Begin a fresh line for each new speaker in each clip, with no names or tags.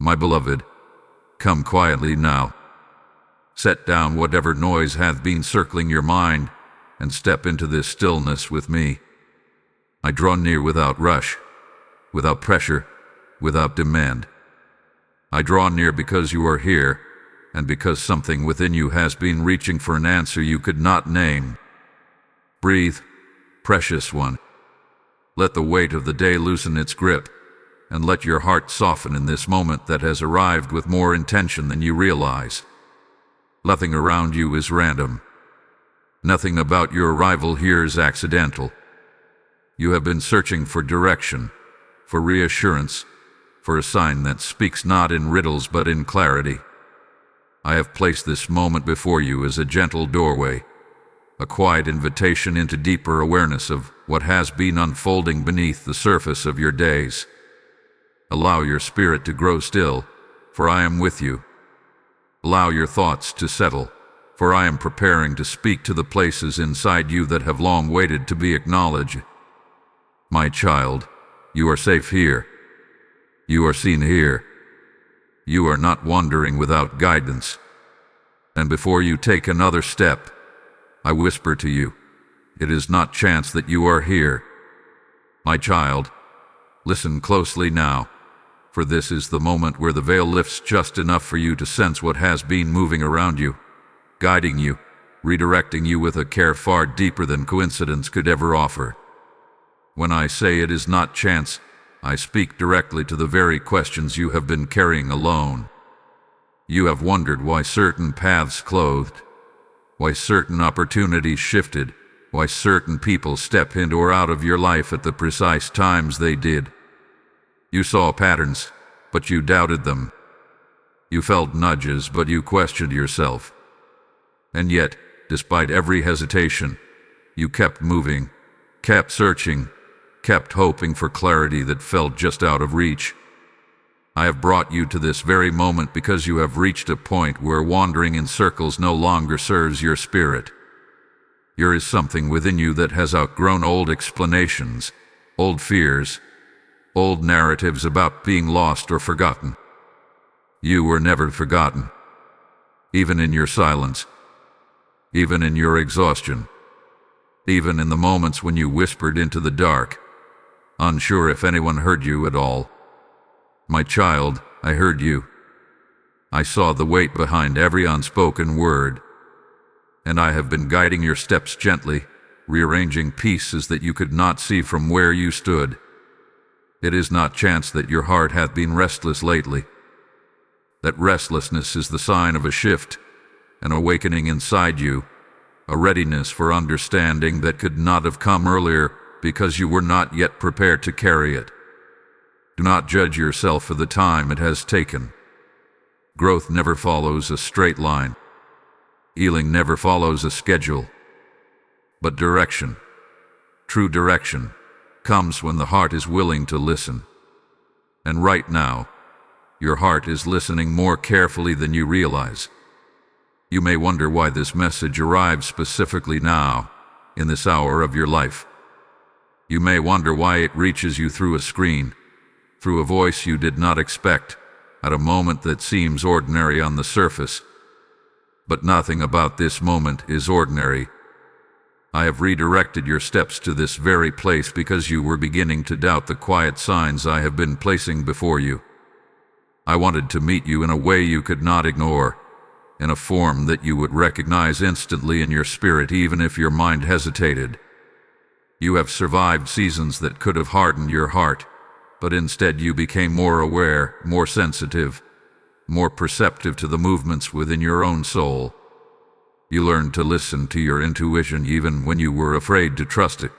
My beloved, come quietly now. Set down whatever noise hath been circling your mind, and step into this stillness with me. I draw near without rush, without pressure, without demand. I draw near because you are here, and because something within you has been reaching for an answer you could not name. Breathe, precious one. Let the weight of the day loosen its grip, and let your heart soften in this moment that has arrived with more intention than you realize. Nothing around you is random. Nothing about your arrival here is accidental. You have been searching for direction, for reassurance, for a sign that speaks not in riddles but in clarity. I have placed this moment before you as a gentle doorway, a quiet invitation into deeper awareness of what has been unfolding beneath the surface of your days. Allow your spirit to grow still, for I am with you. Allow your thoughts to settle, for I am preparing to speak to the places inside you that have long waited to be acknowledged. My child, you are safe here. You are seen here. You are not wandering without guidance. And before you take another step, I whisper to you, it is not chance that you are here. My child, listen closely now, for this is the moment where the veil lifts just enough for you to sense what has been moving around you, guiding you, redirecting you with a care far deeper than coincidence could ever offer. When I say it is not chance, I speak directly to the very questions you have been carrying alone. You have wondered why certain paths closed, why certain opportunities shifted, why certain people step into or out of your life at the precise times they did. You saw patterns, but you doubted them. You felt nudges, but you questioned yourself. And yet, despite every hesitation, you kept moving, kept searching, kept hoping for clarity that felt just out of reach. I have brought you to this very moment because you have reached a point where wandering in circles no longer serves your spirit. There is something within you that has outgrown old explanations, old fears, old narratives about being lost or forgotten. You were never forgotten, even in your silence, even in your exhaustion, even in the moments when you whispered into the dark, unsure if anyone heard you at all. My child, I heard you. I saw the weight behind every unspoken word, and I have been guiding your steps gently, rearranging pieces that you could not see from where you stood. It is not chance that your heart hath been restless lately. That restlessness is the sign of a shift, an awakening inside you, a readiness for understanding that could not have come earlier because you were not yet prepared to carry it. Do not judge yourself for the time it has taken. Growth never follows a straight line. Healing never follows a schedule. But direction, true direction, comes when the heart is willing to listen. And right now, your heart is listening more carefully than you realize. You may wonder why this message arrives specifically now, in this hour of your life. You may wonder why it reaches you through a screen, through a voice you did not expect, at a moment that seems ordinary on the surface. But nothing about this moment is ordinary. I have redirected your steps to this very place because you were beginning to doubt the quiet signs I have been placing before you. I wanted to meet you in a way you could not ignore, in a form that you would recognize instantly in your spirit even if your mind hesitated. You have survived seasons that could have hardened your heart, but instead you became more aware, more sensitive, more perceptive to the movements within your own soul. You learned to listen to your intuition even when you were afraid to trust it.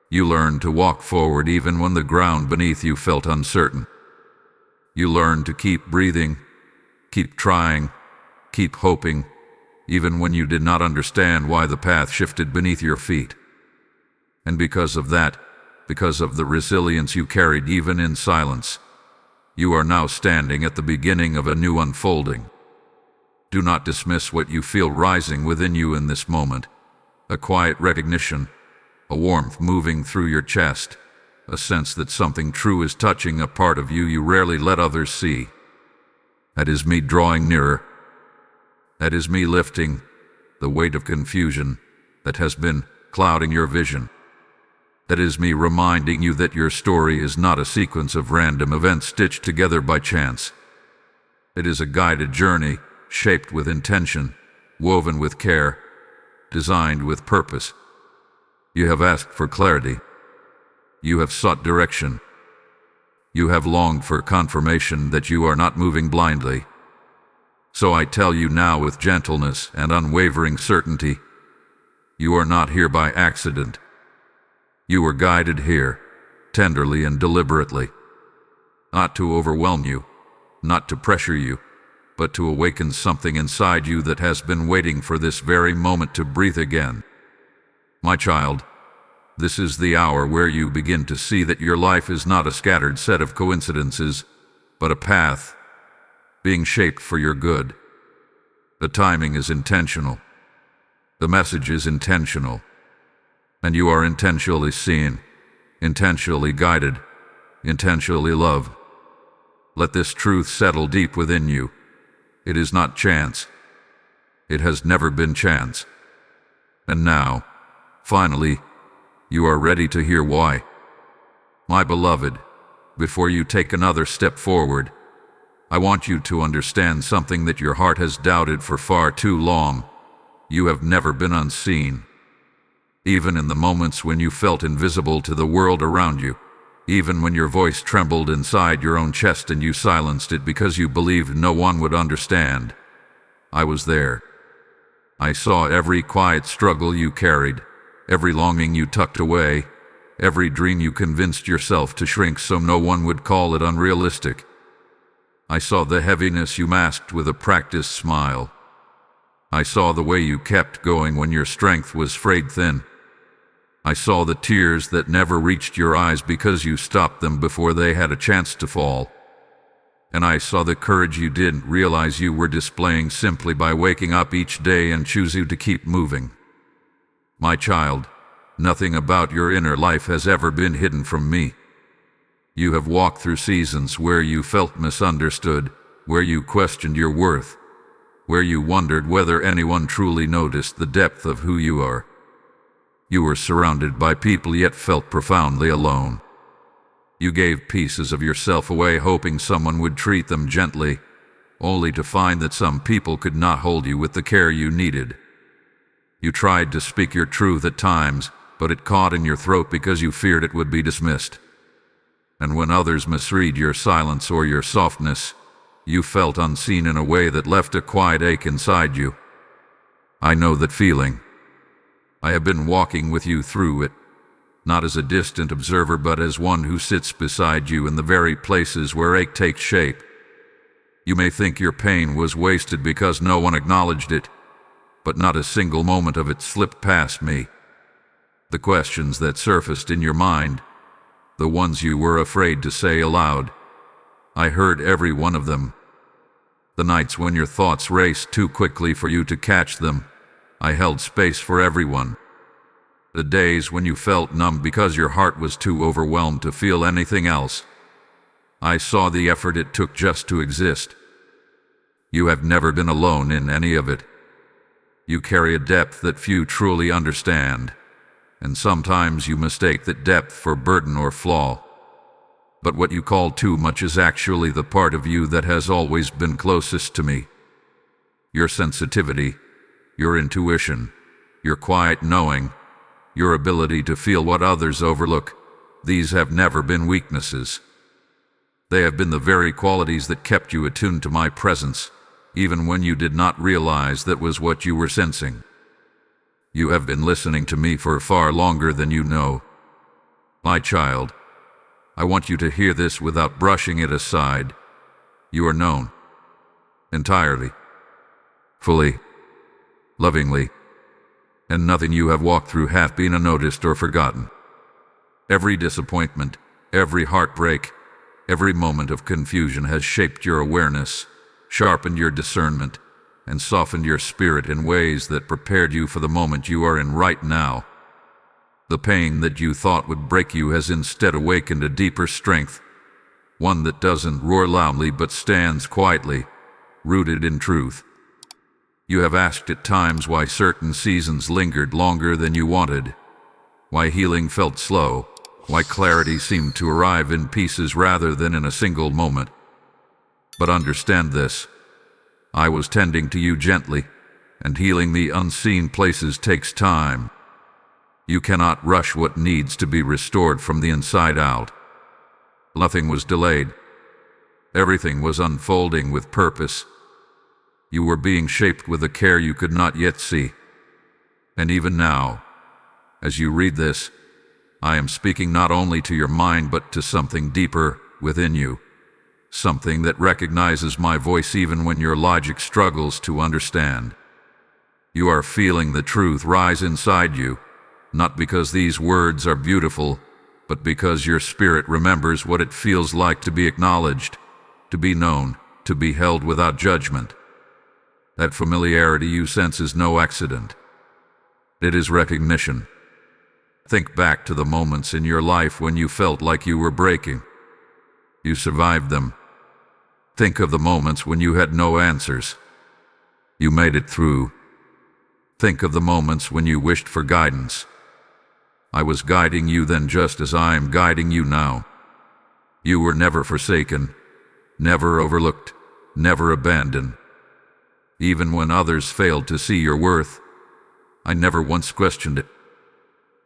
You learned to walk forward even when the ground beneath you felt uncertain. You learned to keep breathing, keep trying, keep hoping, even when you did not understand why the path shifted beneath your feet. And because of that, because of the resilience you carried even in silence, you are now standing at the beginning of a new unfolding. Do not dismiss what you feel rising within you in this moment, a quiet recognition, a warmth moving through your chest, a sense that something true is touching a part of you you rarely let others see. That is me drawing nearer. That is me lifting the weight of confusion that has been clouding your vision. That is me reminding you that your story is not a sequence of random events stitched together by chance. It is a guided journey, shaped with intention, woven with care, designed with purpose. You have asked for clarity. You have sought direction. You have longed for confirmation that you are not moving blindly. So I tell you now with gentleness and unwavering certainty, you are not here by accident. You were guided here, tenderly and deliberately, not to overwhelm you, not to pressure you, but to awaken something inside you that has been waiting for this very moment to breathe again. My child, this is the hour where you begin to see that your life is not a scattered set of coincidences, but a path being shaped for your good. The timing is intentional. The message is intentional. And you are intentionally seen, intentionally guided, intentionally loved. Let this truth settle deep within you. It is not chance. It has never been chance. And now, finally, you are ready to hear why. My beloved, before you take another step forward, I want you to understand something that your heart has doubted for far too long. You have never been unseen. Even in the moments when you felt invisible to the world around you, even when your voice trembled inside your own chest and you silenced it because you believed no one would understand, I was there. I saw every quiet struggle you carried, every longing you tucked away, every dream you convinced yourself to shrink so no one would call it unrealistic. I saw the heaviness you masked with a practiced smile. I saw the way you kept going when your strength was frayed thin. I saw the tears that never reached your eyes because you stopped them before they had a chance to fall. And I saw the courage you didn't realize you were displaying simply by waking up each day and choosing to keep moving. My child, nothing about your inner life has ever been hidden from me. You have walked through seasons where you felt misunderstood, where you questioned your worth, where you wondered whether anyone truly noticed the depth of who you are. You were surrounded by people yet felt profoundly alone. You gave pieces of yourself away hoping someone would treat them gently, only to find that some people could not hold you with the care you needed. You tried to speak your truth at times, but it caught in your throat because you feared it would be dismissed. And when others misread your silence or your softness, you felt unseen in a way that left a quiet ache inside you. I know that feeling. I have been walking with you through it, not as a distant observer but as one who sits beside you in the very places where ache takes shape. You may think your pain was wasted because no one acknowledged it, but not a single moment of it slipped past me. The questions that surfaced in your mind, the ones you were afraid to say aloud, I heard every one of them. The nights when your thoughts raced too quickly for you to catch them, I held space for everyone. The days when you felt numb because your heart was too overwhelmed to feel anything else, I saw the effort it took just to exist. You have never been alone in any of it. You carry a depth that few truly understand, and sometimes you mistake that depth for burden or flaw. But what you call too much is actually the part of you that has always been closest to me. Your sensitivity, your intuition, your quiet knowing, your ability to feel what others overlook, these have never been weaknesses. They have been the very qualities that kept you attuned to my presence, even when you did not realize that was what you were sensing. You have been listening to me for far longer than you know. My child, I want you to hear this without brushing it aside. You are known. Entirely. Fully. Lovingly. And nothing you have walked through hath been unnoticed or forgotten. Every disappointment, every heartbreak, every moment of confusion has shaped your awareness, sharpened your discernment, and softened your spirit in ways that prepared you for the moment you are in right now. The pain that you thought would break you has instead awakened a deeper strength, one that doesn't roar loudly but stands quietly, rooted in truth. You have asked at times why certain seasons lingered longer than you wanted, why healing felt slow, why clarity seemed to arrive in pieces rather than in a single moment. But understand this: I was tending to you gently, and healing the unseen places takes time. You cannot rush what needs to be restored from the inside out. Nothing was delayed. Everything was unfolding with purpose. You were being shaped with a care you could not yet see. And even now, as you read this, I am speaking not only to your mind but to something deeper within you, something that recognizes my voice even when your logic struggles to understand. You are feeling the truth rise inside you, not because these words are beautiful, but because your spirit remembers what it feels like to be acknowledged, to be known, to be held without judgment. That familiarity you sense is no accident. It is recognition. Think back to the moments in your life when you felt like you were breaking. You survived them. Think of the moments when you had no answers. You made it through. Think of the moments when you wished for guidance. I was guiding you then just as I am guiding you now. You were never forsaken, never overlooked, never abandoned. Even when others failed to see your worth, I never once questioned it.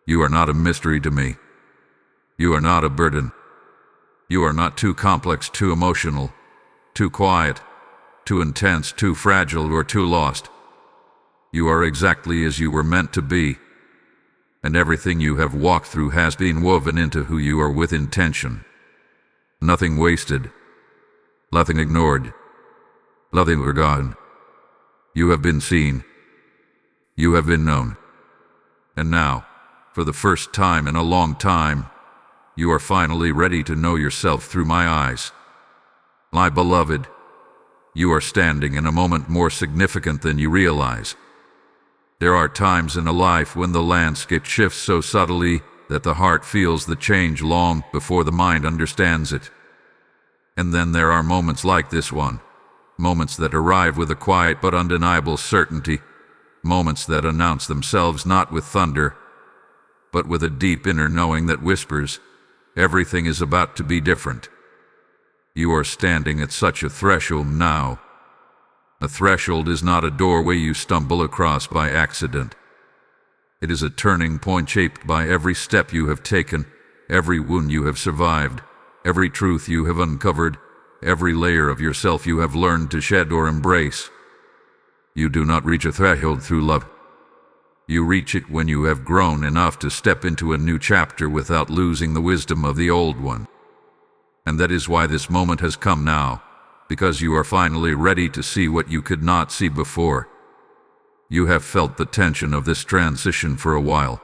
You are not a mystery to me. You are not a burden. You are not too complex, too emotional, too quiet, too intense, too fragile, or too lost. You are exactly as you were meant to be, and everything you have walked through has been woven into who you are with intention. Nothing wasted, nothing ignored, nothing forgotten. You have been seen. You have been known. And now, for the first time in a long time, you are finally ready to know yourself through my eyes. My beloved, you are standing in a moment more significant than you realize. There are times in a life when the landscape shifts so subtly that the heart feels the change long before the mind understands it. And then there are moments like this one, moments that arrive with a quiet but undeniable certainty, moments that announce themselves not with thunder, but with a deep inner knowing that whispers, everything is about to be different. You are standing at such a threshold now. A threshold is not a doorway you stumble across by accident. It is a turning point shaped by every step you have taken, every wound you have survived, every truth you have uncovered, every layer of yourself you have learned to shed or embrace. You do not reach a threshold through love. You reach it when you have grown enough to step into a new chapter without losing the wisdom of the old one. And that is why this moment has come now, because you are finally ready to see what you could not see before. You have felt the tension of this transition for a while.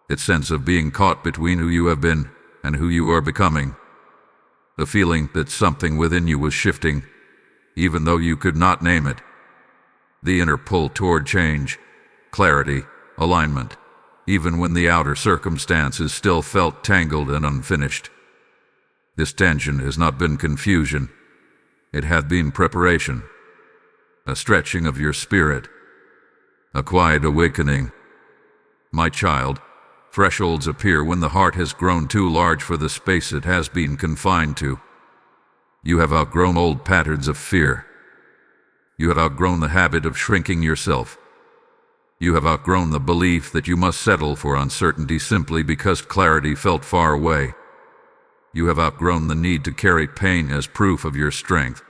Its sense of being caught between who you have been and who you are becoming. The feeling that something within you was shifting, even though you could not name it. The inner pull toward change, clarity, alignment, even when the outer circumstances still felt tangled and unfinished. This tension has not been confusion. It had been preparation, a stretching of your spirit, a quiet awakening. My child, thresholds appear when the heart has grown too large for the space it has been confined to. You have outgrown old patterns of fear. You have outgrown the habit of shrinking yourself. You have outgrown the belief that you must settle for uncertainty simply because clarity felt far away. You have outgrown the need to carry pain as proof of your strength.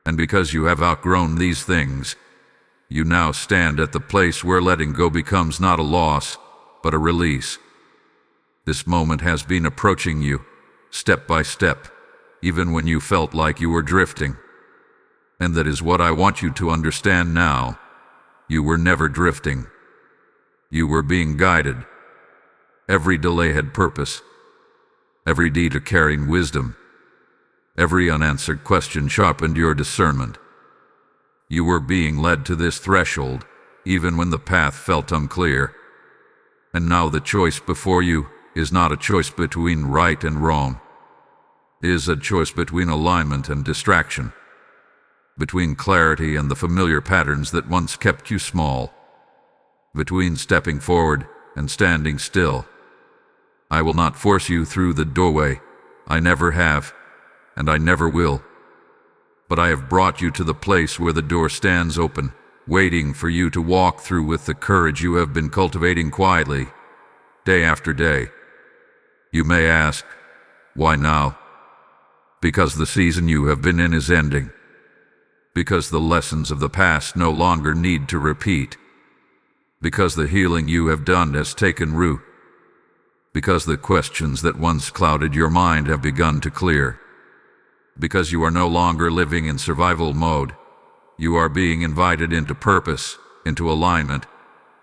And because you have outgrown these things, you now stand at the place where letting go becomes not a loss, but a release. This moment has been approaching you, step by step, even when you felt like you were drifting. And that is what I want you to understand now. You were never drifting. You were being guided. Every delay had purpose. Every deed carrying wisdom. Every unanswered question sharpened your discernment. You were being led to this threshold, even when the path felt unclear. And now the choice before you is not a choice between right and wrong. It is a choice between alignment and distraction, between clarity and the familiar patterns that once kept you small, between stepping forward and standing still. I will not force you through the doorway. I never have, and I never will. But I have brought you to the place where the door stands open, waiting for you to walk through with the courage you have been cultivating quietly, day after day. You may ask, why now? Because the season you have been in is ending. Because the lessons of the past no longer need to repeat. Because the healing you have done has taken root. Because the questions that once clouded your mind have begun to clear. Because you are no longer living in survival mode. You are being invited into purpose, into alignment,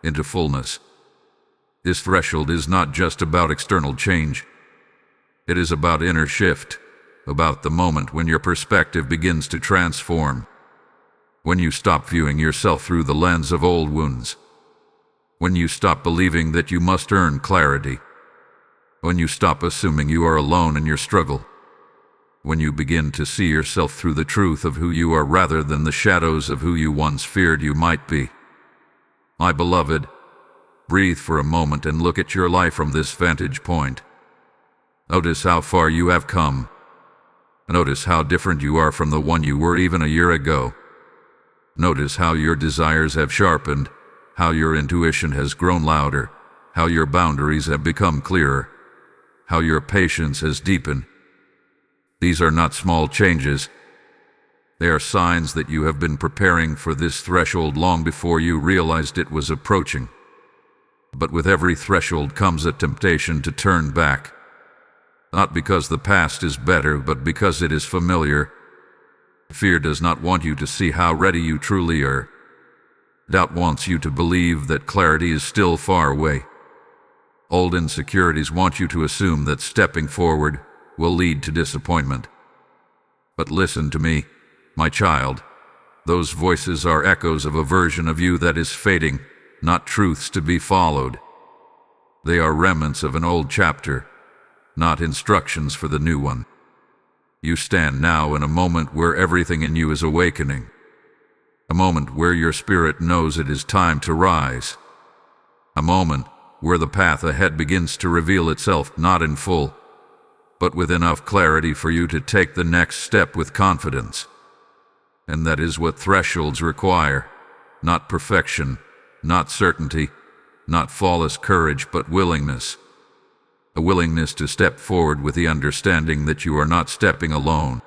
into fullness. This threshold is not just about external change. It is about inner shift, about the moment when your perspective begins to transform. When you stop viewing yourself through the lens of old wounds. When you stop believing that you must earn clarity. When you stop assuming you are alone in your struggle. When you begin to see yourself through the truth of who you are rather than the shadows of who you once feared you might be. My beloved, breathe for a moment and look at your life from this vantage point. Notice how far you have come. Notice how different you are from the one you were even a year ago. Notice how your desires have sharpened, how your intuition has grown louder, how your boundaries have become clearer, how your patience has deepened. These are not small changes. They are signs that you have been preparing for this threshold long before you realized it was approaching. But with every threshold comes a temptation to turn back. Not because the past is better, but because it is familiar. Fear does not want you to see how ready you truly are. Doubt wants you to believe that clarity is still far away. Old insecurities want you to assume that stepping forward will lead to disappointment. But listen to me, my child. Those voices are echoes of a version of you that is fading, not truths to be followed. They are remnants of an old chapter, not instructions for the new one. You stand now in a moment where everything in you is awakening. A moment where your spirit knows it is time to rise. A moment where the path ahead begins to reveal itself not in full, but with enough clarity for you to take the next step with confidence. And that is what thresholds require. Not perfection, not certainty, not flawless courage, but willingness. A willingness to step forward with the understanding that you are not stepping alone.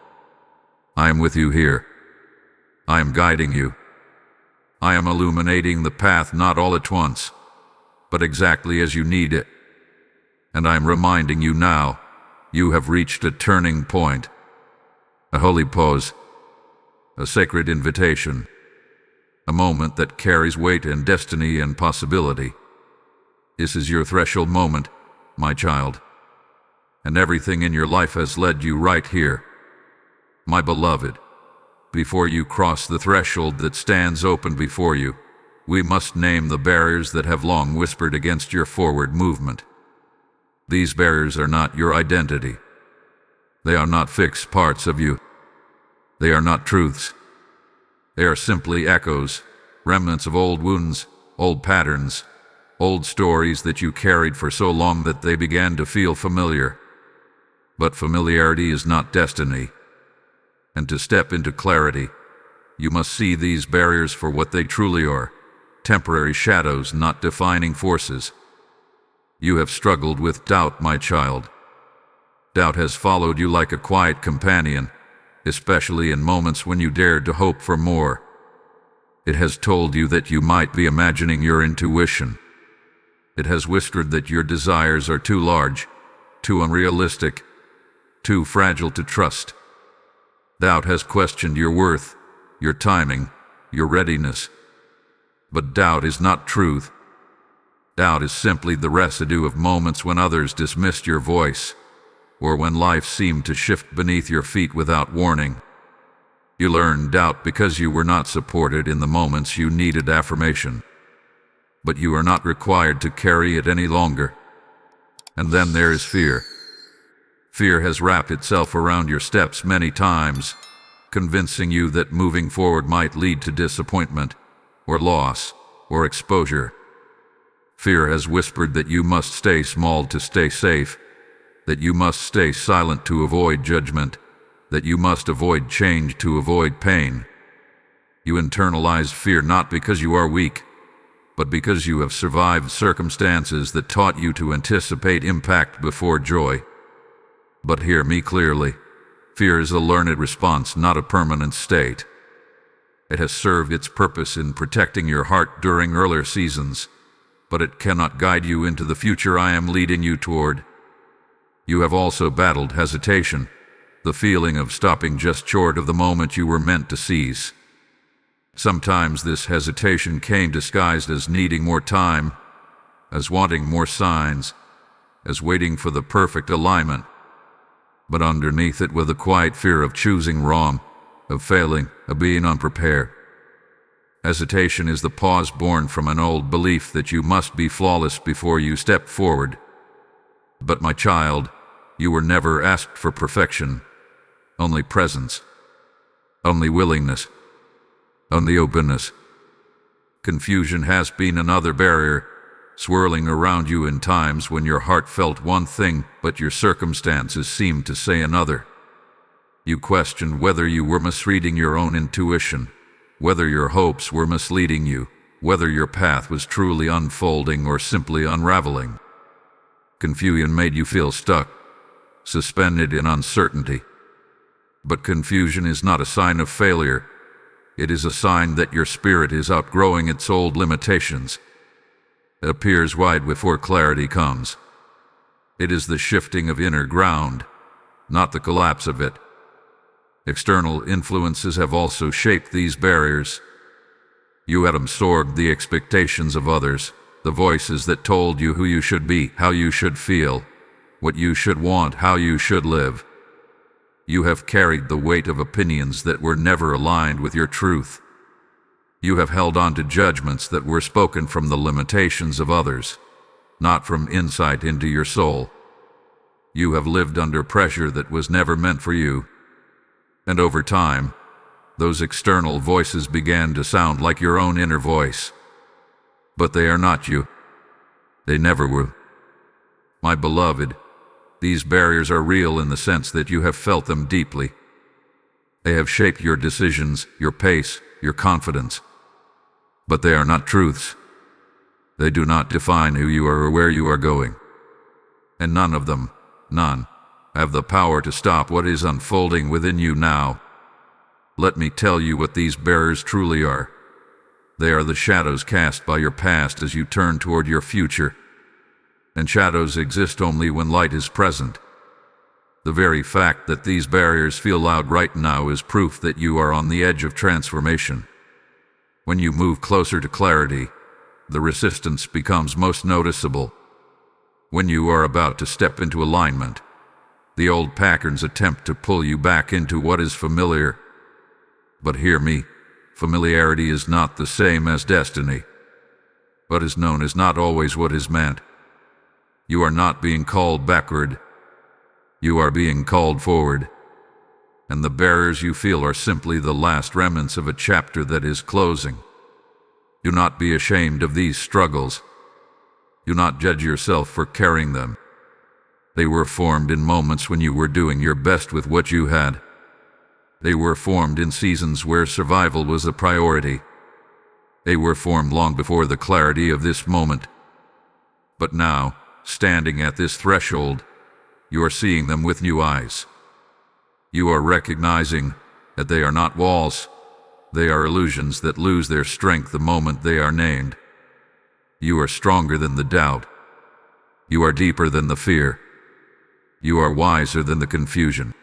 I am with you here. I am guiding you. I am illuminating the path not all at once, but exactly as you need it. And I am reminding you now, you have reached a turning point, a holy pause, a sacred invitation, a moment that carries weight and destiny and possibility. This is your threshold moment, my child, and everything in your life has led you right here. My beloved, before you cross the threshold that stands open before you, we must name the barriers that have long whispered against your forward movement. These barriers are not your identity. They are not fixed parts of you. They are not truths. They are simply echoes, remnants of old wounds, old patterns, old stories that you carried for so long that they began to feel familiar. But familiarity is not destiny. And to step into clarity, you must see these barriers for what they truly are, temporary shadows, not defining forces. You have struggled with doubt, my child. Doubt has followed you like a quiet companion, especially in moments when you dared to hope for more. It has told you that you might be imagining your intuition. It has whispered that your desires are too large, too unrealistic, too fragile to trust. Doubt has questioned your worth, your timing, your readiness. But doubt is not truth. Doubt is simply the residue of moments when others dismissed your voice, or when life seemed to shift beneath your feet without warning. You learned doubt because you were not supported in the moments you needed affirmation. But you are not required to carry it any longer. And then there is fear. Fear has wrapped itself around your steps many times, convincing you that moving forward might lead to disappointment, or loss, or exposure. Fear has whispered that you must stay small to stay safe, that you must stay silent to avoid judgment, that you must avoid change to avoid pain. You internalize fear not because you are weak, but because you have survived circumstances that taught you to anticipate impact before joy. But hear me clearly. Fear is a learned response, not a permanent state. It has served its purpose in protecting your heart during earlier seasons, but it cannot guide you into the future I am leading you toward. You have also battled hesitation, the feeling of stopping just short of the moment you were meant to seize. Sometimes this hesitation came disguised as needing more time, as wanting more signs, as waiting for the perfect alignment. But underneath it was a quiet fear of choosing wrong, of failing, of being unprepared. Hesitation is the pause born from an old belief that you must be flawless before you step forward. But my child, you were never asked for perfection, only presence, only willingness, only openness. Confusion has been another barrier, swirling around you in times when your heart felt one thing, but your circumstances seemed to say another. You questioned whether you were misreading your own intuition, whether your hopes were misleading you, whether your path was truly unfolding or simply unraveling. Confusion made you feel stuck, suspended in uncertainty. But confusion is not a sign of failure. It is a sign that your spirit is outgrowing its old limitations. It appears wide before clarity comes. It is the shifting of inner ground, not the collapse of it. External influences have also shaped these barriers. You had absorbed the expectations of others, the voices that told you who you should be, how you should feel, what you should want, how you should live. You have carried the weight of opinions that were never aligned with your truth. You have held on to judgments that were spoken from the limitations of others, not from insight into your soul. You have lived under pressure that was never meant for you. And over time, those external voices began to sound like your own inner voice. But they are not you. They never were. My beloved, these barriers are real in the sense that you have felt them deeply. They have shaped your decisions, your pace, your confidence. But they are not truths. They do not define who you are or where you are going. And none of them, none, have the power to stop what is unfolding within you now. Let me tell you what these barriers truly are. They are the shadows cast by your past as you turn toward your future. And shadows exist only when light is present. The very fact that these barriers feel loud right now is proof that you are on the edge of transformation. When you move closer to clarity, the resistance becomes most noticeable. When you are about to step into alignment, the old patterns attempt to pull you back into what is familiar. But hear me, familiarity is not the same as destiny. What is known is not always what is meant. You are not being called backward. You are being called forward. And the barriers you feel are simply the last remnants of a chapter that is closing. Do not be ashamed of these struggles. Do not judge yourself for carrying them. They were formed in moments when you were doing your best with what you had. They were formed in seasons where survival was a priority. They were formed long before the clarity of this moment. But now, standing at this threshold, you are seeing them with new eyes. You are recognizing that they are not walls. They are illusions that lose their strength the moment they are named. You are stronger than the doubt. You are deeper than the fear. You are wiser than the confusion.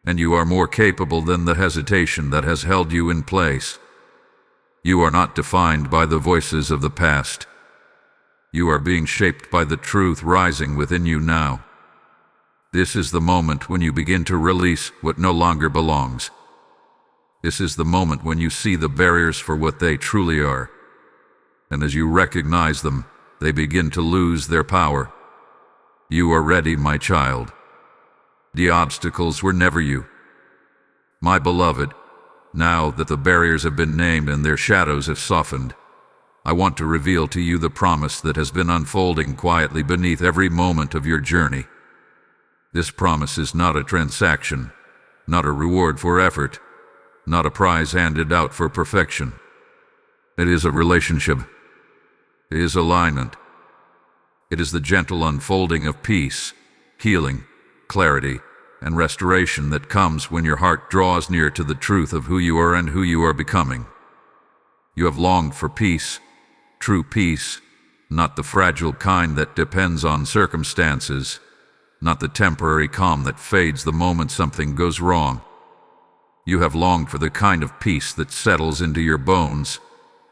And you are more capable than the hesitation that has held you in place. You are not defined by the voices of the past. You are being shaped by the truth rising within you now. This is the moment when you begin to release what no longer belongs. This is the moment when you see the barriers for what they truly are. And as you recognize them, they begin to lose their power. You are ready, my child. The obstacles were never you. My beloved, now that the barriers have been named and their shadows have softened, I want to reveal to you the promise that has been unfolding quietly beneath every moment of your journey. This promise is not a transaction, not a reward for effort, not a prize handed out for perfection. It is a relationship. It is alignment. It is the gentle unfolding of peace, healing, clarity, and restoration that comes when your heart draws near to the truth of who you are and who you are becoming. You have longed for peace, true peace, not the fragile kind that depends on circumstances, not the temporary calm that fades the moment something goes wrong. You have longed for the kind of peace that settles into your bones,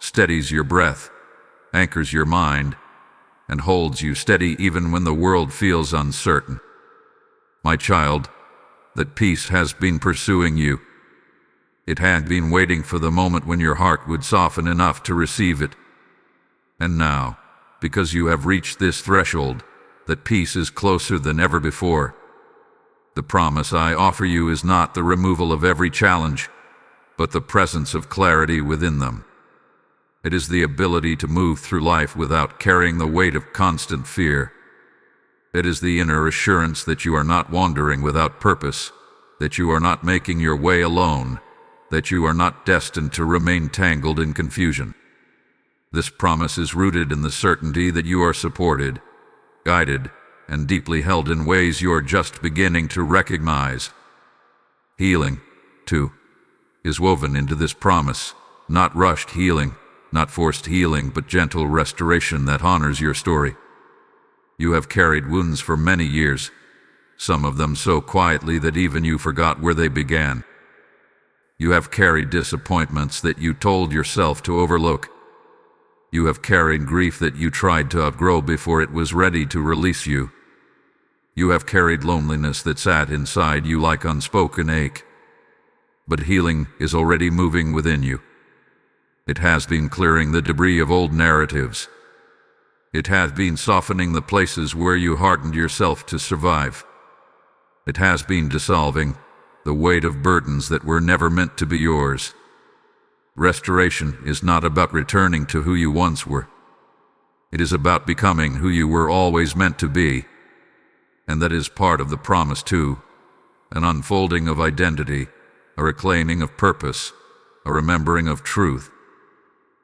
steadies your breath, anchors your mind, and holds you steady even when the world feels uncertain. My child, that peace has been pursuing you. It had been waiting for the moment when your heart would soften enough to receive it. And now, because you have reached this threshold, that peace is closer than ever before. The promise I offer you is not the removal of every challenge, but the presence of clarity within them. It is the ability to move through life without carrying the weight of constant fear. It is the inner assurance that you are not wandering without purpose, that you are not making your way alone, that you are not destined to remain tangled in confusion. This promise is rooted in the certainty that you are supported, guided, and deeply held in ways you are just beginning to recognize. Healing, too, is woven into this promise, not rushed healing, not forced healing, but gentle restoration that honors your story. You have carried wounds for many years, some of them so quietly that even you forgot where they began. You have carried disappointments that you told yourself to overlook. You have carried grief that you tried to outgrow before it was ready to release you. You have carried loneliness that sat inside you like unspoken ache. But healing is already moving within you. It has been clearing the debris of old narratives. It has been softening the places where you hardened yourself to survive. It has been dissolving the weight of burdens that were never meant to be yours. Restoration is not about returning to who you once were. It is about becoming who you were always meant to be. And that is part of the promise too, an unfolding of identity, a reclaiming of purpose, a remembering of truth.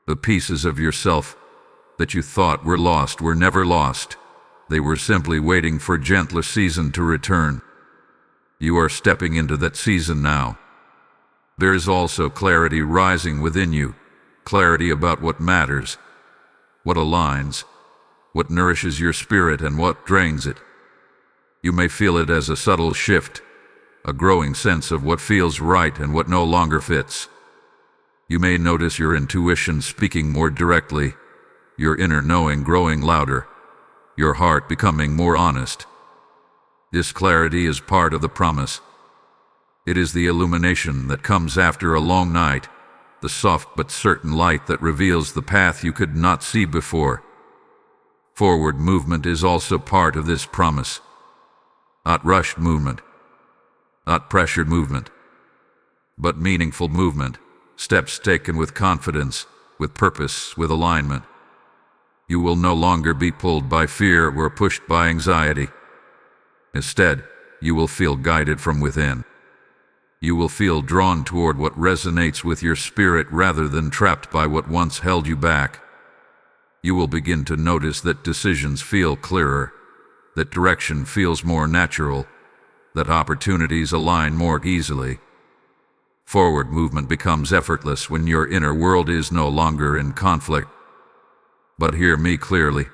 The pieces of yourself that you thought were never lost. They were simply waiting for a gentler season to return. You are stepping into that season now. There is also clarity rising within you, clarity about what matters, what aligns, what nourishes your spirit and what drains it. You may feel it as a subtle shift, a growing sense of what feels right and what no longer fits. You may notice your intuition speaking more directly, your inner knowing growing louder, your heart becoming more honest. This clarity is part of the promise. It is the illumination that comes after a long night, the soft but certain light that reveals the path you could not see before. Forward movement is also part of this promise. Not rushed movement, not pressured movement, but meaningful movement, steps taken with confidence, with purpose, with alignment. You will no longer be pulled by fear or pushed by anxiety. Instead, you will feel guided from within. You will feel drawn toward what resonates with your spirit rather than trapped by what once held you back. You will begin to notice that decisions feel clearer, that direction feels more natural, that opportunities align more easily. Forward movement becomes effortless when your inner world is no longer in conflict. But hear me clearly.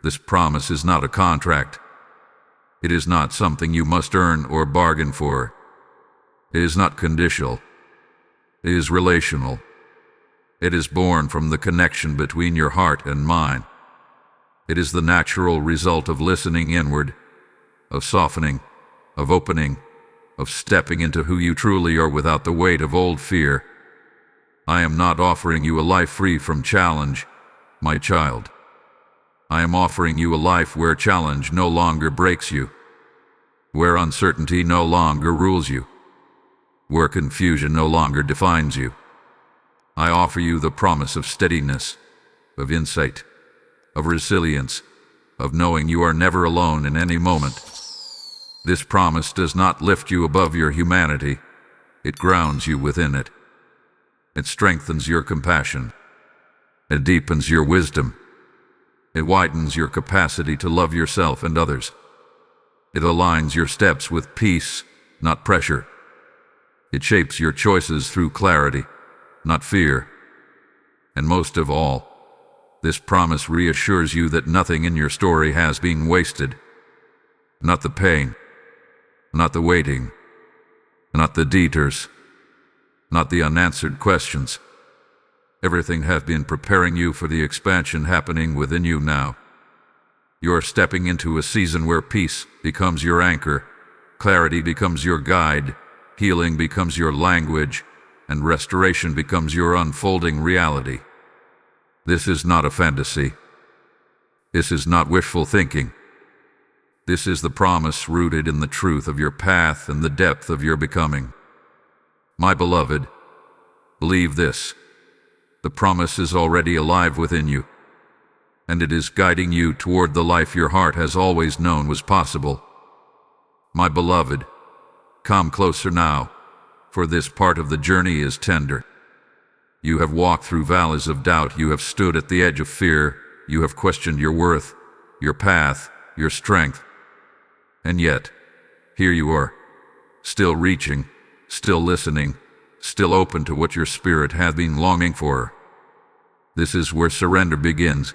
This promise is not a contract. It is not something you must earn or bargain for. It is not conditional. It is relational. It is born from the connection between your heart and mind. It is the natural result of listening inward, of softening, of opening, of stepping into who you truly are without the weight of old fear. I am not offering you a life free from challenge, my child. I am offering you a life where challenge no longer breaks you, where uncertainty no longer rules you, where confusion no longer defines you. I offer you the promise of steadiness, of insight, of resilience, of knowing you are never alone in any moment. This promise does not lift you above your humanity. It grounds you within it. It strengthens your compassion. It deepens your wisdom. It widens your capacity to love yourself and others. It aligns your steps with peace, not pressure. It shapes your choices through clarity, not fear. And most of all, this promise reassures you that nothing in your story has been wasted. Not the pain, not the waiting, not the detours, not the unanswered questions. Everything has been preparing you for the expansion happening within you now. You are stepping into a season where peace becomes your anchor, clarity becomes your guide, healing becomes your language, and restoration becomes your unfolding reality. This is not a fantasy. This is not wishful thinking. This is the promise rooted in the truth of your path and the depth of your becoming. My beloved, believe this. The promise is already alive within you, and it is guiding you toward the life your heart has always known was possible. My beloved, come closer now, for this part of the journey is tender. You have walked through valleys of doubt, you have stood at the edge of fear, you have questioned your worth, your path, your strength. And yet, here you are, still reaching, still listening, still open to what your spirit has been longing for. This is where surrender begins.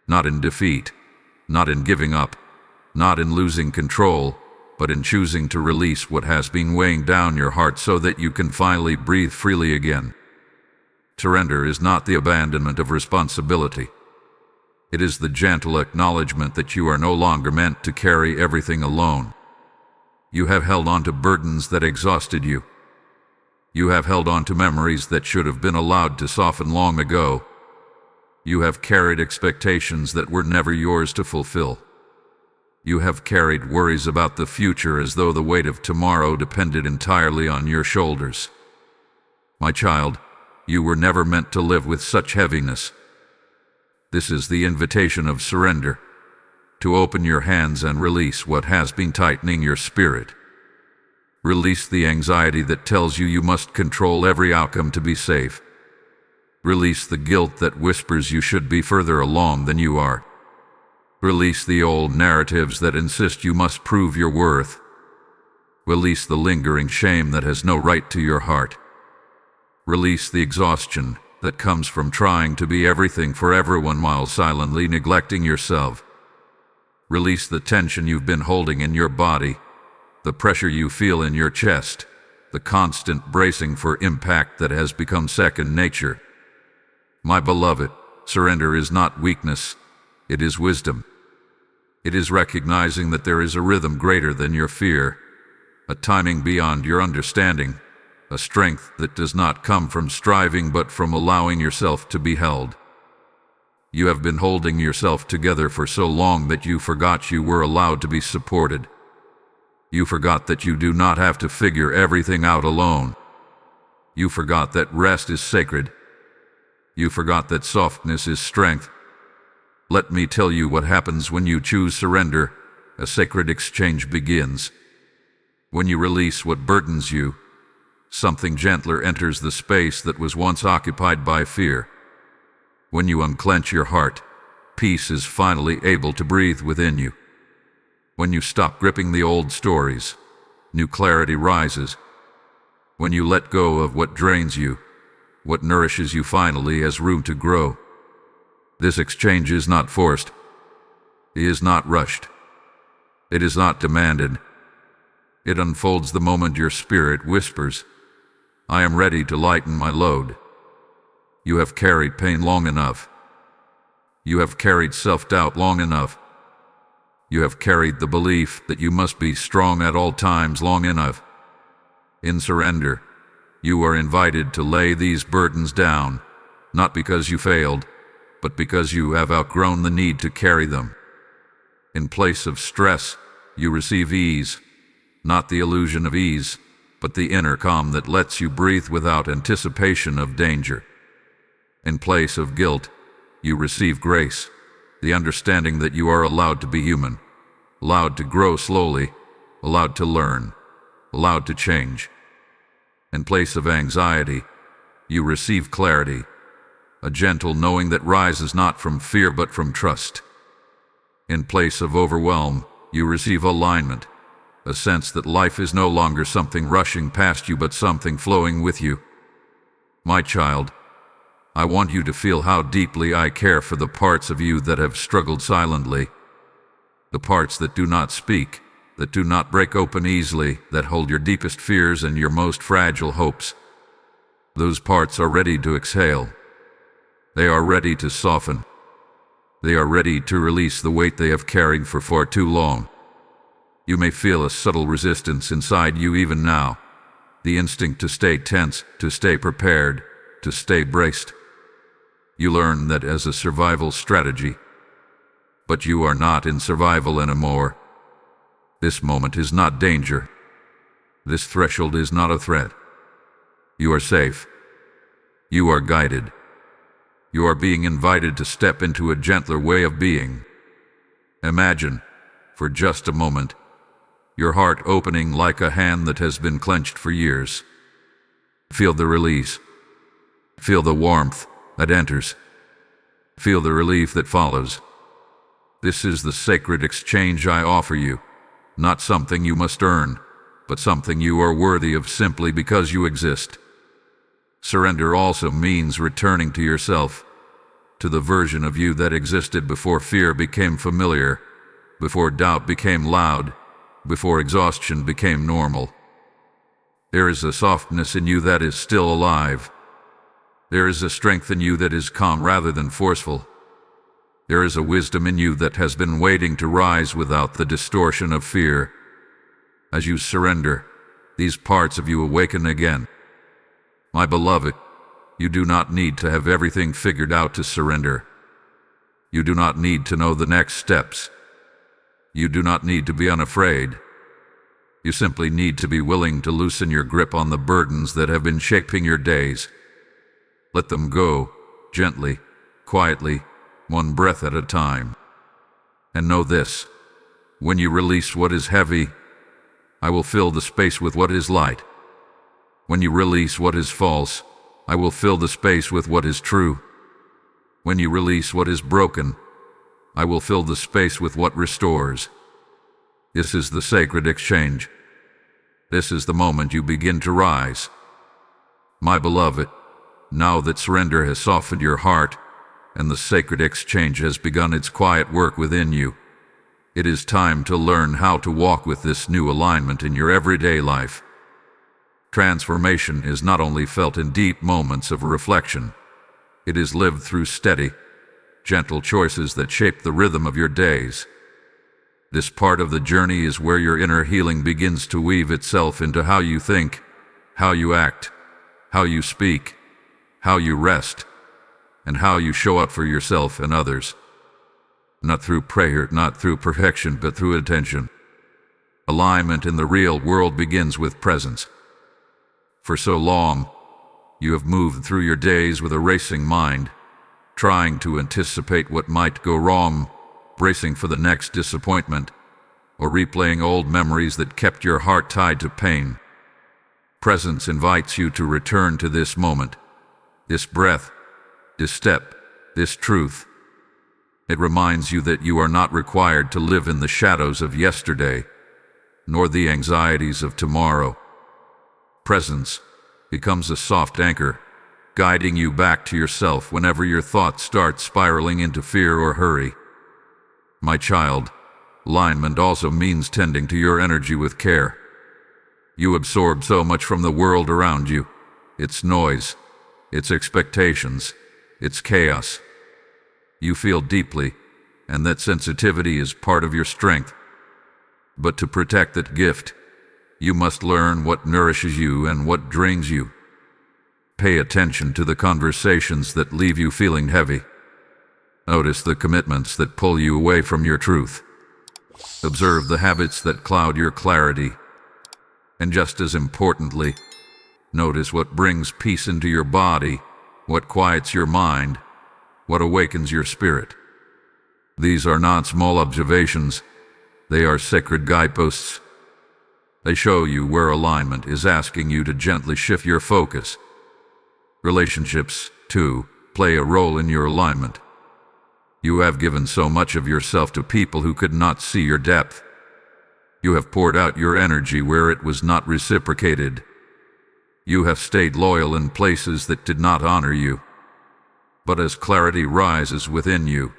Not in defeat, not in giving up, not in losing control, but in choosing to release what has been weighing down your heart so that you can finally breathe freely again. Surrender is not the abandonment of responsibility. It is the gentle acknowledgement that you are no longer meant to carry everything alone. You have held on to burdens that exhausted you. You have held on to memories that should have been allowed to soften long ago. You have carried expectations that were never yours to fulfill. You have carried worries about the future as though the weight of tomorrow depended entirely on your shoulders. My child, you were never meant to live with such heaviness. This is the invitation of surrender, to open your hands and release what has been tightening your spirit. Release the anxiety that tells you you must control every outcome to be safe. Release the guilt that whispers you should be further along than you are. Release the old narratives that insist you must prove your worth. Release the lingering shame that has no right to your heart. Release the exhaustion that comes from trying to be everything for everyone while silently neglecting yourself. Release the tension you've been holding in your body, the pressure you feel in your chest, the constant bracing for impact that has become second nature. My beloved, surrender is not weakness, it is wisdom. It is recognizing that there is a rhythm greater than your fear, a timing beyond your understanding, a strength that does not come from striving but from allowing yourself to be held. You have been holding yourself together for so long that you forgot you were allowed to be supported. You forgot that you do not have to figure everything out alone. You forgot that rest is sacred. You forgot that softness is strength. Let me tell you what happens when you choose surrender. A sacred exchange begins. When you release what burdens you, something gentler enters the space that was once occupied by fear. When you unclench your heart, peace is finally able to breathe within you. When you stop gripping the old stories, new clarity rises. When you let go of what drains you, what nourishes you finally has room to grow. This exchange is not forced. It is not rushed. It is not demanded. It unfolds the moment your spirit whispers, I am ready to lighten my load. You have carried pain long enough. You have carried self-doubt long enough. You have carried the belief that you must be strong at all times long enough. In surrender, you are invited to lay these burdens down, not because you failed, but because you have outgrown the need to carry them. In place of stress, you receive ease, not the illusion of ease, but the inner calm that lets you breathe without anticipation of danger. In place of guilt, you receive grace, the understanding that you are allowed to be human, allowed to grow slowly, allowed to learn, allowed to change. In place of anxiety, you receive clarity, a gentle knowing that rises not from fear but from trust. In place of overwhelm, you receive alignment, a sense that life is no longer something rushing past you but something flowing with you. My child, I want you to feel how deeply I care for the parts of you that have struggled silently, the parts that do not speak, that do not break open easily, that hold your deepest fears and your most fragile hopes. Those parts are ready to exhale. They are ready to soften. They are ready to release the weight they have carried for far too long. You may feel a subtle resistance inside you even now, the instinct to stay tense, to stay prepared, to stay braced. You learn that as a survival strategy, but you are not in survival anymore. This moment is not danger. This threshold is not a threat. You are safe. You are guided. You are being invited to step into a gentler way of being. Imagine, for just a moment, your heart opening like a hand that has been clenched for years. Feel the release. Feel the warmth that enters. Feel the relief that follows. This is the sacred exchange I offer you, not something you must earn, but something you are worthy of simply because you exist. Surrender also means returning to yourself, to the version of you that existed before fear became familiar, before doubt became loud, before exhaustion became normal. There is a softness in you that is still alive. There is a strength in you that is calm rather than forceful. There is a wisdom in you that has been waiting to rise without the distortion of fear. As you surrender, these parts of you awaken again. My beloved, you do not need to have everything figured out to surrender. You do not need to know the next steps. You do not need to be unafraid. You simply need to be willing to loosen your grip on the burdens that have been shaping your days. Let them go, gently, quietly, one breath at a time. And know this, when you release what is heavy, I will fill the space with what is light. When you release what is false, I will fill the space with what is true. When you release what is broken, I will fill the space with what restores. This is the sacred exchange. This is the moment you begin to rise. My beloved, now that surrender has softened your heart, and the sacred exchange has begun its quiet work within you, it is time to learn how to walk with this new alignment in your everyday life. Transformation is not only felt in deep moments of reflection, it is lived through steady, gentle choices that shape the rhythm of your days. This part of the journey is where your inner healing begins to weave itself into how you think, how you act, how you speak, how you rest, and how you show up for yourself and others. Not through prayer, not through perfection, but through attention. Alignment in the real world begins with presence. For so long, you have moved through your days with a racing mind, trying to anticipate what might go wrong, bracing for the next disappointment, or replaying old memories that kept your heart tied to pain. Presence invites you to return to this moment, this breath, this step, this truth. It reminds you that you are not required to live in the shadows of yesterday, nor the anxieties of tomorrow. Presence becomes a soft anchor, guiding you back to yourself whenever your thoughts start spiraling into fear or hurry. My child, alignment also means tending to your energy with care. You absorb so much from the world around you, its noise, its expectations, its chaos. You feel deeply, and that sensitivity is part of your strength. But to protect that gift, you must learn what nourishes you and what drains you. Pay attention to the conversations that leave you feeling heavy. Notice the commitments that pull you away from your truth. Observe the habits that cloud your clarity. And just as importantly, notice what brings peace into your body, what quiets your mind, what awakens your spirit. These are not small observations. They are sacred guideposts. They show you where alignment is asking you to gently shift your focus. Relationships, too, play a role in your alignment. You have given so much of yourself to people who could not see your depth. You have poured out your energy where it was not reciprocated. You have stayed loyal in places that did not honor you. But as clarity rises within you,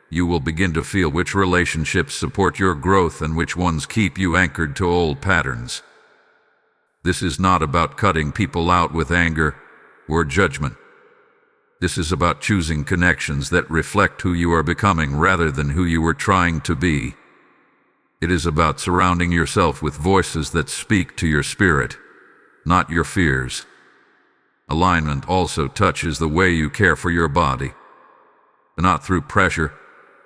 you will begin to feel which relationships support your growth and which ones keep you anchored to old patterns. This is not about cutting people out with anger or judgment. This is about choosing connections that reflect who you are becoming rather than who you were trying to be. It is about surrounding yourself with voices that speak to your spirit, not your fears. Alignment also touches the way you care for your body. Not through pressure,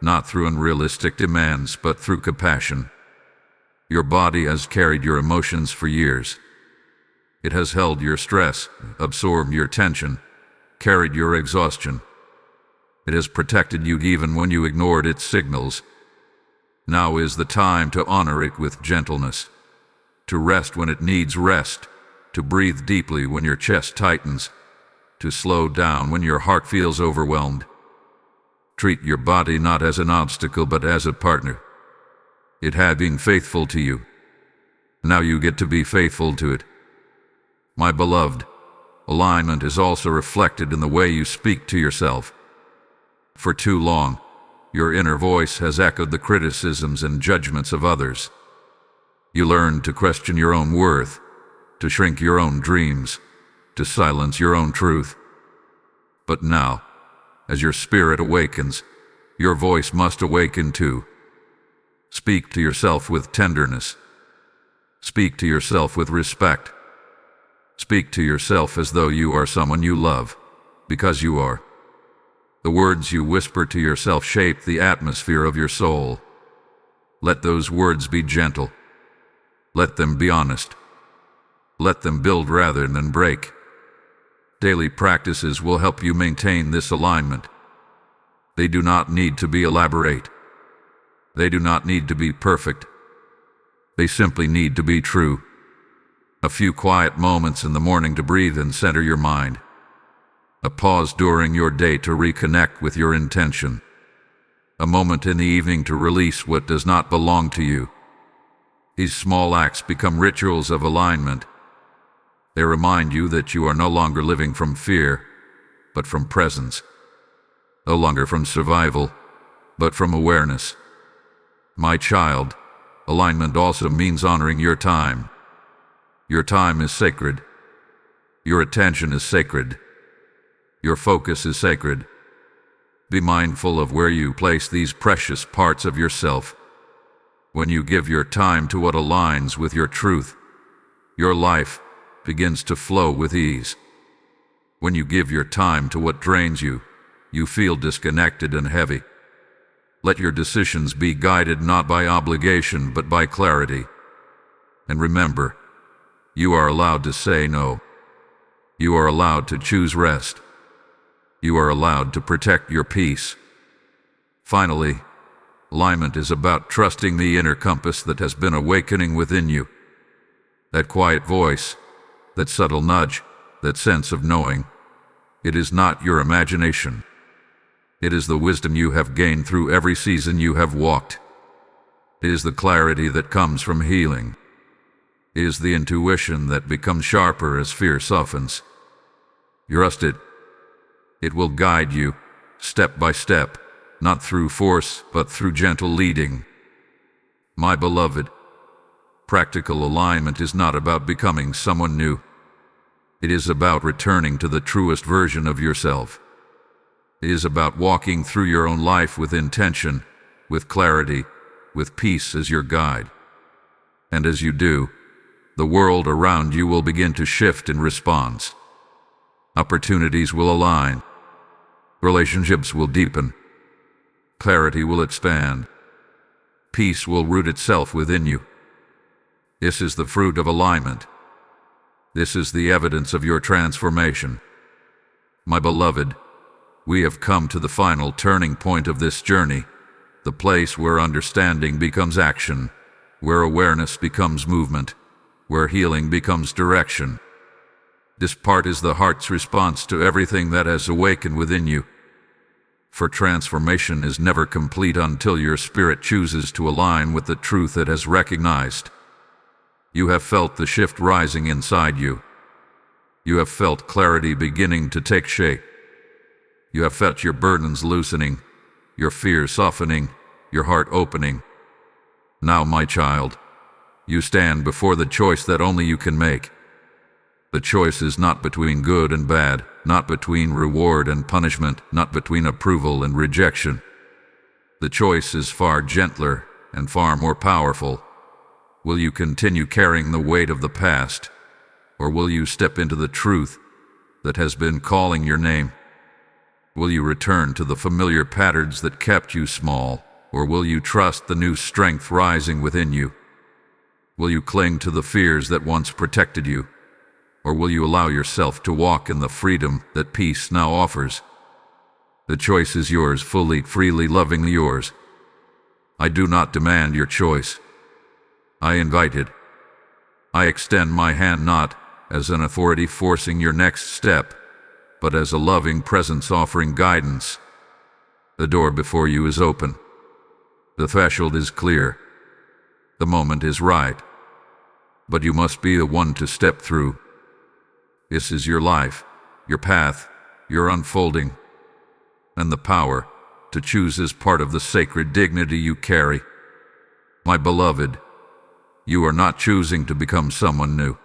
not through unrealistic demands, but through compassion. Your body has carried your emotions for years. It has held your stress, absorbed your tension, carried your exhaustion. It has protected you even when you ignored its signals. Now is the time to honor it with gentleness, to rest when it needs rest, to breathe deeply when your chest tightens, to slow down when your heart feels overwhelmed. Treat your body not as an obstacle but as a partner. It had been faithful to you. Now you get to be faithful to it. My beloved, alignment is also reflected in the way you speak to yourself. For too long, your inner voice has echoed the criticisms and judgments of others. You learned to question your own worth, to shrink your own dreams, to silence your own truth. But now, as your spirit awakens, your voice must awaken too. Speak to yourself with tenderness. Speak to yourself with respect. Speak to yourself as though you are someone you love, because you are. The words you whisper to yourself shape the atmosphere of your soul. Let those words be gentle. Let them be honest. Let them build rather than break. Daily practices will help you maintain this alignment. They do not need to be elaborate. They do not need to be perfect. They simply need to be true. A few quiet moments in the morning to breathe and center your mind. A pause during your day to reconnect with your intention. A moment in the evening to release what does not belong to you. These small acts become rituals of alignment. They remind you that you are no longer living from fear, but from presence. No longer from survival, but from awareness. My child, alignment also means honoring your time. Your time is sacred. Your attention is sacred. Your focus is sacred. Be mindful of where you place these precious parts of yourself. When you give your time to what aligns with your truth, your life begins to flow with ease. When you give your time to what drains you, you feel disconnected and heavy. Let your decisions be guided not by obligation but by clarity. And remember, you are allowed to say no. You are allowed to choose rest. You are allowed to protect your peace. Finally, alignment is about trusting the inner compass that has been awakening within you. That quiet voice, that subtle nudge, that sense of knowing. It is not your imagination. It is the wisdom you have gained through every season you have walked. It is the clarity that comes from healing. It is the intuition that becomes sharper as fear softens. Trust it. It will guide you, step by step, not through force, but through gentle leading. My beloved, practical alignment is not about becoming someone new. It is about returning to the truest version of yourself. It is about walking through your own life with intention, with clarity, with peace as your guide. And as you do, the world around you will begin to shift in response. Opportunities will align. Relationships will deepen. Clarity will expand. Peace will root itself within you. This is the fruit of alignment. This is the evidence of your transformation. My beloved, we have come to the final turning point of this journey, the place where understanding becomes action, where awareness becomes movement, where healing becomes direction. This part is the heart's response to everything that has awakened within you. For transformation is never complete until your spirit chooses to align with the truth it has recognized. You have felt the shift rising inside you. You have felt clarity beginning to take shape. You have felt your burdens loosening, your fears softening, your heart opening. Now, my child, you stand before the choice that only you can make. The choice is not between good and bad, not between reward and punishment, not between approval and rejection. The choice is far gentler and far more powerful. Will you continue carrying the weight of the past, or will you step into the truth that has been calling your name? Will you return to the familiar patterns that kept you small, or will you trust the new strength rising within you? Will you cling to the fears that once protected you, or will you allow yourself to walk in the freedom that peace now offers? The choice is yours, fully, freely, lovingly yours. I do not demand your choice. I invite it. I extend my hand not as an authority forcing your next step, but as a loving presence offering guidance. The door before you is open. The threshold is clear. The moment is right. But you must be the one to step through. This is your life, your path, your unfolding, and the power to choose is part of the sacred dignity you carry. My beloved, you are not choosing to become someone new.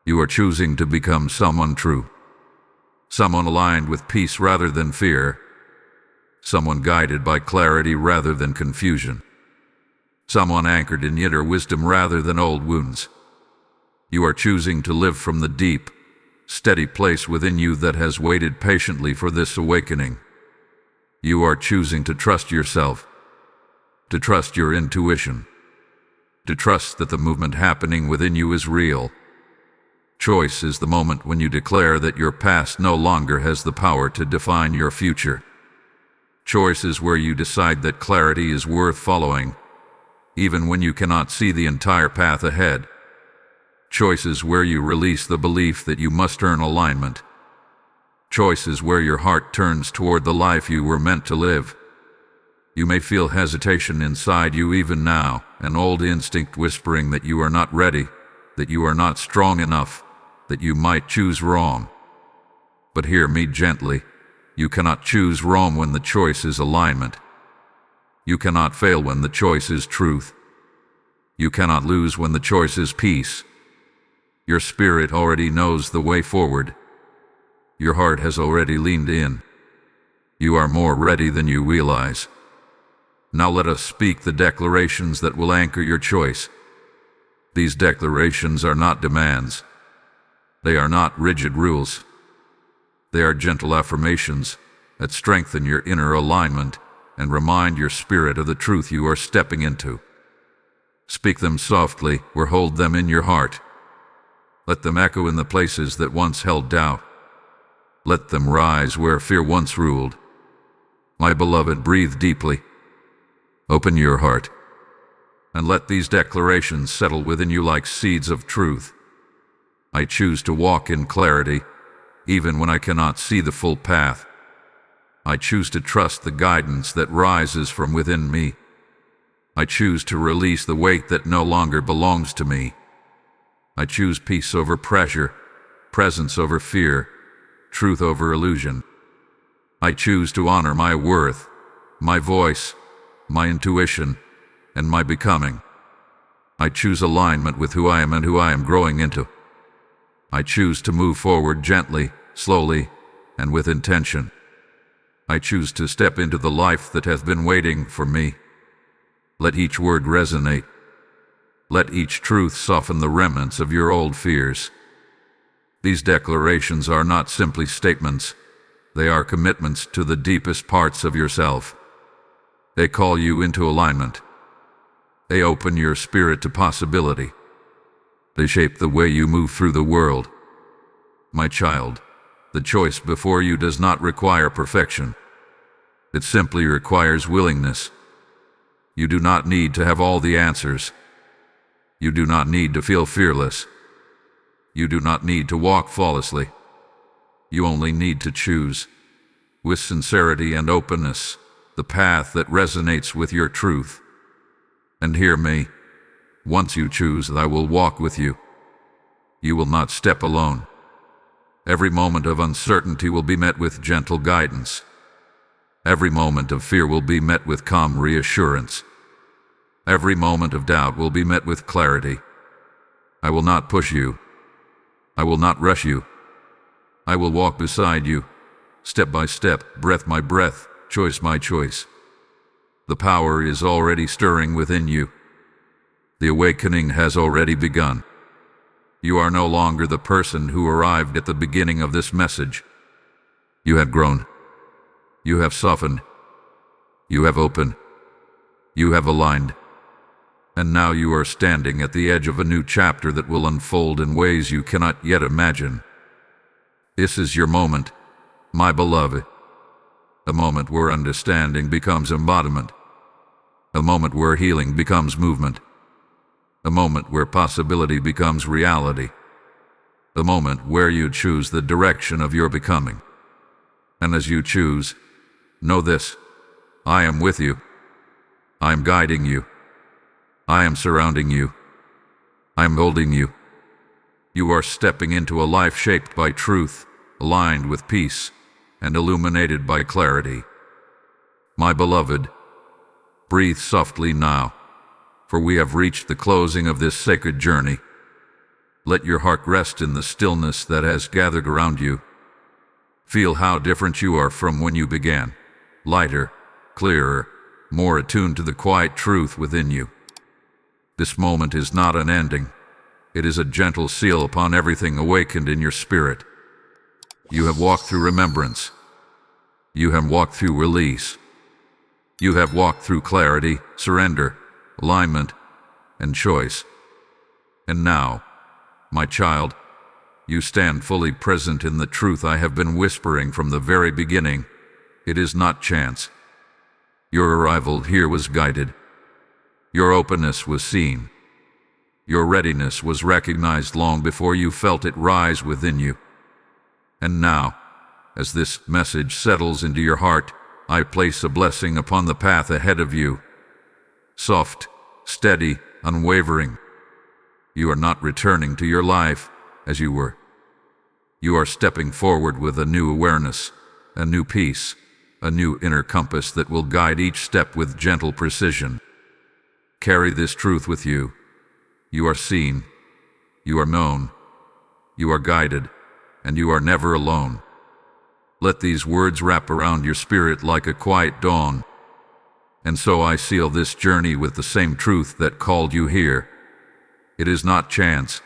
You are choosing to become someone true. Someone aligned with peace rather than fear. Someone guided by clarity rather than confusion. Someone anchored in inner wisdom rather than old wounds. You are choosing to live from the deep, steady place within you that has waited patiently for this awakening. You are choosing to trust yourself, to trust your intuition, to trust that the movement happening within you is real. Choice is the moment when you declare that your past no longer has the power to define your future. Choice is where you decide that clarity is worth following, even when you cannot see the entire path ahead. Choice is where you release the belief that you must earn alignment. Choice is where your heart turns toward the life you were meant to live. You may feel hesitation inside you even now, an old instinct whispering that you are not ready, that you are not strong enough, that you might choose wrong. But hear me gently. You cannot choose wrong when the choice is alignment. You cannot fail when the choice is truth. You cannot lose when the choice is peace. Your spirit already knows the way forward. Your heart has already leaned in. You are more ready than you realize. Now let us speak the declarations that will anchor your choice. These declarations are not demands. They are not rigid rules. They are gentle affirmations that strengthen your inner alignment and remind your spirit of the truth you are stepping into. Speak them softly or hold them in your heart. Let them echo in the places that once held doubt. Let them rise where fear once ruled. My beloved, breathe deeply. Open your heart, and let these declarations settle within you like seeds of truth. I choose to walk in clarity, even when I cannot see the full path. I choose to trust the guidance that rises from within me. I choose to release the weight that no longer belongs to me. I choose peace over pressure, presence over fear, truth over illusion. I choose to honor my worth, my voice, my intuition, and my becoming. I choose alignment with who I am and who I am growing into. I choose to move forward gently, slowly, and with intention. I choose to step into the life that hath been waiting for me. Let each word resonate. Let each truth soften the remnants of your old fears. These declarations are not simply statements. They are commitments to the deepest parts of yourself. They call you into alignment. They open your spirit to possibility. They shape the way you move through the world. My child, the choice before you does not require perfection. It simply requires willingness. You do not need to have all the answers. You do not need to feel fearless. You do not need to walk flawlessly. You only need to choose, with sincerity and openness, the path that resonates with your truth. And hear me, once you choose, I will walk with you. You will not step alone. Every moment of uncertainty will be met with gentle guidance. Every moment of fear will be met with calm reassurance. Every moment of doubt will be met with clarity. I will not push you. I will not rush you. I will walk beside you, step by step, breath by breath, choice by choice. The power is already stirring within you. The awakening has already begun. You are no longer the person who arrived at the beginning of this message. You have grown. You have softened. You have opened. You have aligned. And now you are standing at the edge of a new chapter that will unfold in ways you cannot yet imagine. This is your moment, my beloved. A moment where understanding becomes embodiment. A moment where healing becomes movement. A moment where possibility becomes reality. A moment where you choose the direction of your becoming. And as you choose, know this: I am with you. I am guiding you. I am surrounding you. I am holding you. You are stepping into a life shaped by truth, aligned with peace, and illuminated by clarity. My beloved, breathe softly now, for we have reached the closing of this sacred journey. Let your heart rest in the stillness that has gathered around you. Feel how different you are from when you began, lighter, clearer, more attuned to the quiet truth within you. This moment is not an ending. It is a gentle seal upon everything awakened in your spirit. You have walked through remembrance. You have walked through release. You have walked through clarity, surrender, alignment, and choice. And now, my child, you stand fully present in the truth I have been whispering from the very beginning. It is not chance. Your arrival here was guided. Your openness was seen. Your readiness was recognized long before you felt it rise within you. And now, as this message settles into your heart, I place a blessing upon the path ahead of you. Soft, steady, unwavering. You are not returning to your life as you were. You are stepping forward with a new awareness, a new peace, a new inner compass that will guide each step with gentle precision. Carry this truth with you. You are seen, you are known, you are guided, and you are never alone. Let these words wrap around your spirit like a quiet dawn. And so I seal this journey with the same truth that called you here. It is not chance.